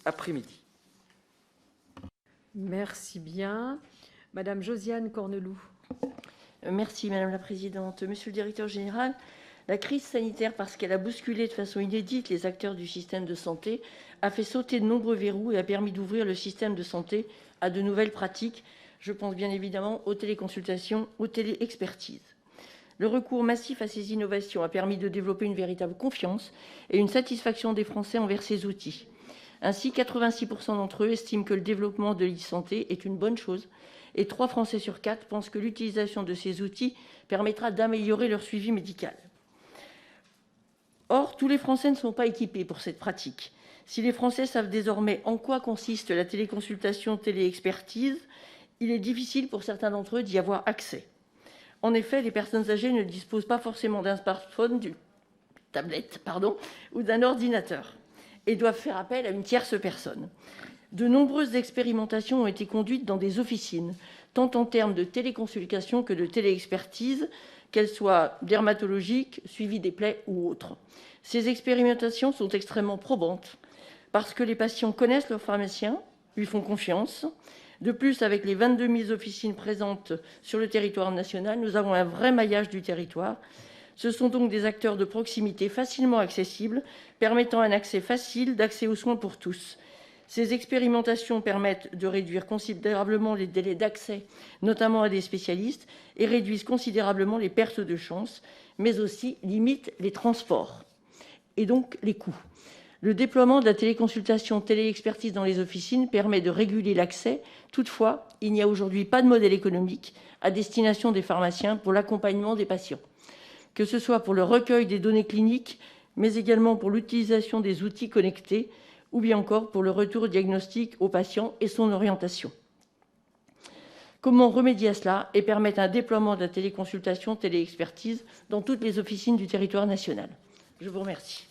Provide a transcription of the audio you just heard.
après-midi. Merci bien. Madame Josiane Corneloup. Merci Madame la Présidente. Monsieur le Directeur Général, la crise sanitaire, parce qu'elle a bousculé de façon inédite les acteurs du système de santé, a fait sauter de nombreux verrous et a permis d'ouvrir le système de santé à de nouvelles pratiques. Je pense bien évidemment aux téléconsultations, aux téléexpertises. Le recours massif à ces innovations a permis de développer une véritable confiance et une satisfaction des Français envers ces outils. Ainsi, 86% d'entre eux estiment que le développement de l'e-santé est une bonne chose et 3 Français sur 4 pensent que l'utilisation de ces outils permettra d'améliorer leur suivi médical. Or, tous les Français ne sont pas équipés pour cette pratique. Si les Français savent désormais en quoi consiste la téléconsultation téléexpertise, il est difficile pour certains d'entre eux d'y avoir accès. En effet, les personnes âgées ne disposent pas forcément d'un smartphone, d'une tablette, ou d'un ordinateur et doivent faire appel à une tierce personne. De nombreuses expérimentations ont été conduites dans des officines, tant en termes de téléconsultation que de téléexpertise, qu'elles soient dermatologiques, suivi des plaies ou autres. Ces expérimentations sont extrêmement probantes parce que les patients connaissent leur pharmacien, lui font confiance. De plus, avec les 22 000 officines présentes sur le territoire national, nous avons un vrai maillage du territoire. Ce sont donc des acteurs de proximité facilement accessibles, permettant un accès facile d'accès aux soins pour tous. Ces expérimentations permettent de réduire considérablement les délais d'accès, notamment à des spécialistes, et réduisent considérablement les pertes de chance, mais aussi limitent les transports et donc les coûts. Le déploiement de la téléconsultation téléexpertise dans les officines permet de réguler l'accès. Toutefois, il n'y a aujourd'hui pas de modèle économique à destination des pharmaciens pour l'accompagnement des patients, que ce soit pour le recueil des données cliniques, mais également pour l'utilisation des outils connectés, ou bien encore pour le retour diagnostic au patient et son orientation. Comment remédier à cela et permettre un déploiement de la téléconsultation téléexpertise dans toutes les officines du territoire national? Je vous remercie.